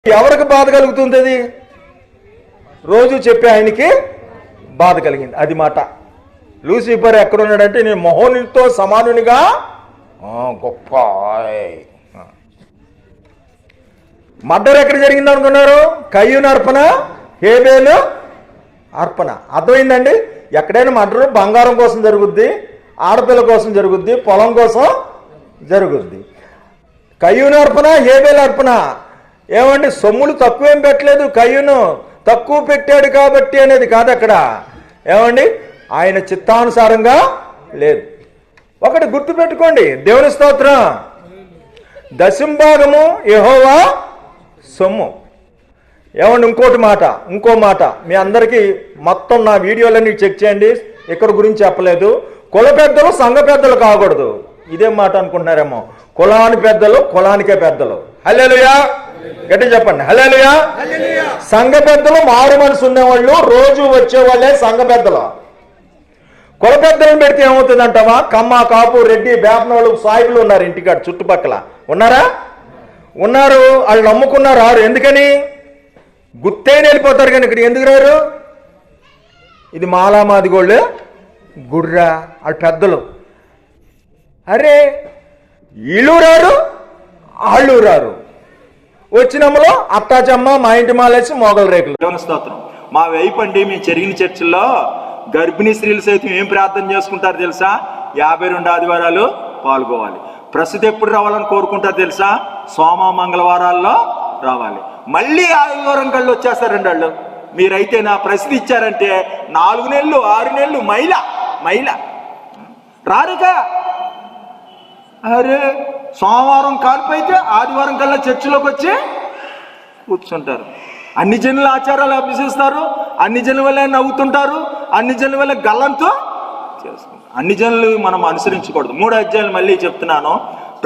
ఎవరికి బాధ కలుగుతుంది? అది రోజు చెప్పే ఆయనకి బాధ కలిగింది. అది మాట. లూసిఫర్ ఎక్కడున్నాడంటే నేను మహోనితో సమానునిగా గొప్ప. మర్డర్ ఎక్కడ జరిగింది అనుకున్నారు? కయ్యూను అర్పణ, హేబేలు అర్పణ. అర్థమైందండి? ఎక్కడైనా మర్డర్ బంగారం కోసం జరుగుద్ది, ఆడపిల్ల కోసం జరుగుద్ది, పొలం కోసం జరుగుద్ది. కయ్యూను అర్పణ, హేబేలు అర్పణ. ఏమండి, సొమ్ములు తక్కువేం పెట్టలేదు. కయ్యూను తక్కువ పెట్టాడు కాబట్టి అనేది కాదు అక్కడ. ఏమండి, ఆయన చిత్తానుసారంగా లేదు. ఒకటి గుర్తు పెట్టుకోండి, దేవుని స్తోత్రం, దశంభాగము యెహోవా సొమ్ము. ఏమండి, ఇంకో మాట మీ అందరికీ మొత్తం నా వీడియోలన్నీ చెక్ చేయండి. ఇక్కడ గురించి చెప్పలేదు. కుల పెద్దలు సంఘ పెద్దలు కాకూడదు. ఇదేం మాట అనుకుంటున్నారేమో. కులాని పెద్దలు కులానికే పెద్దలు. హల్లెలూయా, గట్టి చెప్పండి హల్లెలూయా. సంఘ పెద్దలు మారు మనసు ఉండేవాళ్ళు, రోజు వచ్చేవాళ్ళే సంఘ పెద్దలు. కుల పెద్దలను పెడితే ఏమవుతుంది అంటావా? కమ్మ, కాపు, రెడ్డి, బేపనోళ్ళు, సాయిబులు ఉన్నారు ఇంటికాడ చుట్టుపక్కల. ఉన్నారా? ఉన్నారు. వాళ్ళు నమ్ముకున్నారు. రారు. ఎందుకని? గుర్తేని వెళ్ళిపోతారు. కానీ ఇక్కడ ఎందుకు రారు? ఇది మాలామాదిగోళ్ళు గుర్రా, వాళ్ళు పెద్దలు. అరే, వీళ్ళు రారు, వాళ్ళు రారు. వచ్చినమ్మలో అత్తాచమ్మ, మా ఇంటి మాలేసి మోగల రేకులు. దేవుని స్తోత్రం. మా వైపు అండి, మేము జరిగిన చర్చిల్లో గర్భిణీ స్త్రీలు సైతం ఏం ప్రార్థన చేసుకుంటారు తెలుసా? 52 ఆదివారాలు పాల్గొవాలి. ప్రస్తుతం ఎప్పుడు రావాలని కోరుకుంటారు తెలుసా? సోమ మంగళవారాల్లో రావాలి. మళ్ళీ ఆదివారం కళ్ళు వచ్చేస్తారండి వాళ్ళు. మీరైతే నా ప్రశ్న ఇచ్చారంటే 4 నెలలు 6 నెలలు మైల రారుగా. అరే, సోమవారం కాలిపోయితే ఆదివారం కల్లా చర్చిలోకి వచ్చి కూర్చుంటారు. అన్ని జనుల ఆచారాలు అభ్యసిస్తారు, అన్ని జనుల వల్ల నవ్వుతుంటారు, అన్ని జనుల వల్ల గల్లంతో చేసుకుంటారు. అన్ని జనులు మనం అనుసరించకూడదు. 3 అధ్యాయాలు మళ్ళీ చెప్తున్నాను.